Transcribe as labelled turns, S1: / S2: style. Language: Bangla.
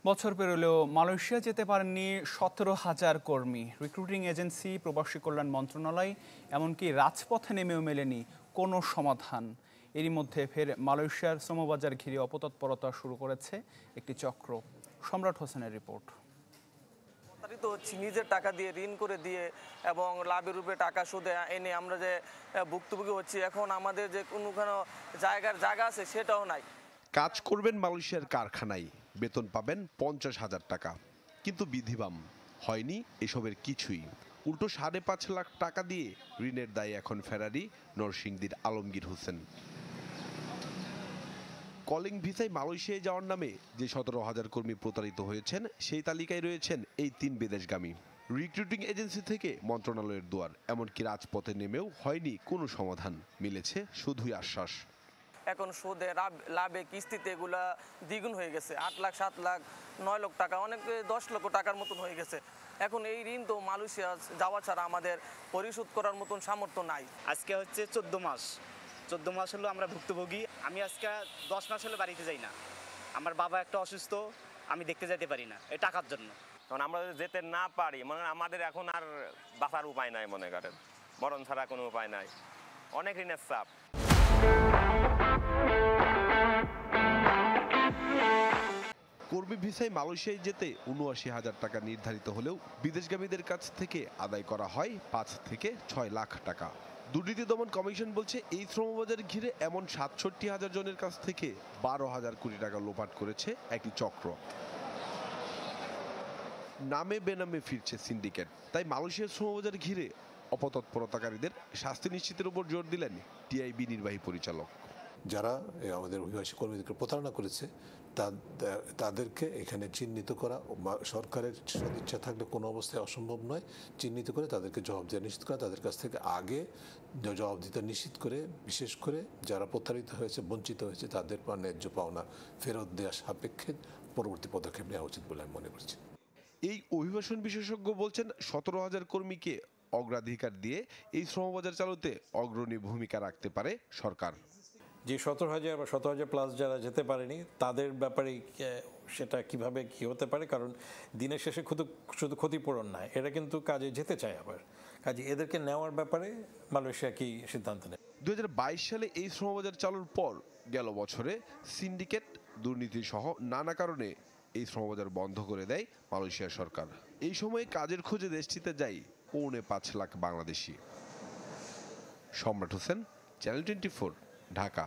S1: বছর পেরোলেও মালয়েশিয়া যেতে পারেননি 17,000 কর্মী। রিক্রুটিং এজেন্সি, প্রবাসী কল্যাণ মন্ত্রণালয়, এমনকি রাজপথে নেমেও মেলেনি কোনো সমাধান। এরই মধ্যে ফের মালয়েশিয়ার শ্রমবাজার ঘিরে অপতৎপরতা শুরু করেছে একটি চক্র। সম্রাট হোসেনের রিপোর্ট।
S2: প্রতারিত হচ্ছি নিজের টাকা দিয়ে, ঋণ করে দিয়ে এবং লাভের রূপে টাকা সুদে এনে আমরা যে ভুক্তভোগী হচ্ছি। এখন আমাদের যে কোনো জায়গা আছে সেটাও নাই।
S3: কাজ করবেন মালয়েশিয়ার কারখানায়, বেতন পাবেন 50,000 টাকা, কিন্তু বিধিবাম হয়নি এসবের কিছুই। উল্টো 5.5 লাখ টাকা দিয়ে ঋণের দায়ে এখন ফেরারি নরসিংদীর আলমগীর হোসেন। কলিং ভিসায় মালয়েশিয়ায় যাওয়ার নামে যে 17,000 কর্মী প্রতারিত হয়েছেন, সেই তালিকায় রয়েছেন এই 3 বিদেশগামী। রিক্রুটিং এজেন্সি থেকে মন্ত্রণালয়ের দুয়ার, এমনকি রাজপথে নেমেও হয়নি কোনো সমাধান, মিলেছে শুধুই আশ্বাস।
S2: এখন সুদে লাভে কিস্তিতে এগুলা দ্বিগুণ হয়ে গেছে। 8 লাখ, 7 লাখ, 9 লাখ টাকা, অনেকে 10 লক্ষ টাকার মতন হয়ে গেছে। এখন এই ঋণ তো মালয়েশিয়া যাওয়া ছাড়া আমাদের পরিশোধ করার মতন সামর্থ্য নাই।
S4: আজকে হচ্ছে 14 মাস হলো আমরা ভুক্তভোগী। আমি আজকে 10 মাস হলো বাড়িতে যাই না। আমার বাবা একটা অসুস্থ, আমি দেখতে যেতে পারি না এই টাকার জন্য।
S5: কারণ আমরা যেতে না পারি, মানে আমাদের এখন আর বাঁচার উপায় নাই, মনে করেন মরণ ছাড়া কোনো উপায় নাই, অনেক ঋণের চাপ।
S3: কর্মী ভিসায় মালয়েশিয়ায় যেতে 79,000 টাকা নির্ধারিত হলেও বিদেশগামীদের কাছ থেকে আদায় করা হয় 5 থেকে 6 লাখ টাকা। দুর্নীতি দমন কমিশন বলছে, এই শ্রমবাজার ঘিরে এমন 67,000 জনের কাছ থেকে 12,000 কোটি টাকা লোপাট করেছে একটি চক্র। নামে বেনামে ফিরছে সিন্ডিকেট। তাই মালয়েশিয়ার শ্রমবাজার ঘিরে অপতৎপরতাকারীদের শাস্তি নিশ্চিতের উপর জোর দিলেন টিআইবি নির্বাহী পরিচালক।
S6: যারা আমাদের অভিবাসী কর্মীদেরকে প্রতারণা করেছে তাদেরকে এখানে চিহ্নিত করা, সরকারের সদিচ্ছা থাকলে কোনো অবস্থায় অসম্ভব নয়, চিহ্নিত করে তাদেরকে জবাবদিহি নিশ্চিত করা, তাদের কাছ থেকে আগে জবাবদিহিতা নিশ্চিত করে, বিশেষ করে যারা প্রতারিত হয়েছে, বঞ্চিত হয়েছে, তাদের ন্যায্য পাওনা ফেরত দেওয়ার সাপেক্ষে পরবর্তী পদক্ষেপ নেওয়া উচিত বলে আমি মনে করছি।
S3: এই অভিবাসন বিশেষজ্ঞ বলছেন, 17,000 কর্মীকে অগ্রাধিকার দিয়ে এই শ্রমবাজার চালুতে অগ্রণী ভূমিকা রাখতে পারে সরকার।
S7: যে 17,000 বা 17,000 প্লাস যারা যেতে পারেনি তাদের ব্যাপারে সেটা কিভাবে কি হতে পারে, কারণ দিনের শেষে শুধু ক্ষতিপূরণ নয়, এরা কিন্তু কাজে যেতে চায়। আবার কাজে এদেরকে নেওয়ার ব্যাপারে মালয়েশিয়া কি সিদ্ধান্ত নেয়।
S3: 2022 সালে এই শ্রমবাজার চালুর পর গেল বছরে সিন্ডিকেট, দুর্নীতি সহ নানা কারণে এই শ্রমবাজার বন্ধ করে দেয় মালয়েশিয়া সরকার। এই সময়ে কাজের খোঁজে দেশটিতে যায় 5.25 লাখ বাংলাদেশি। সম্রাট হোসেন, চ্যানেল 24, ঢাকা।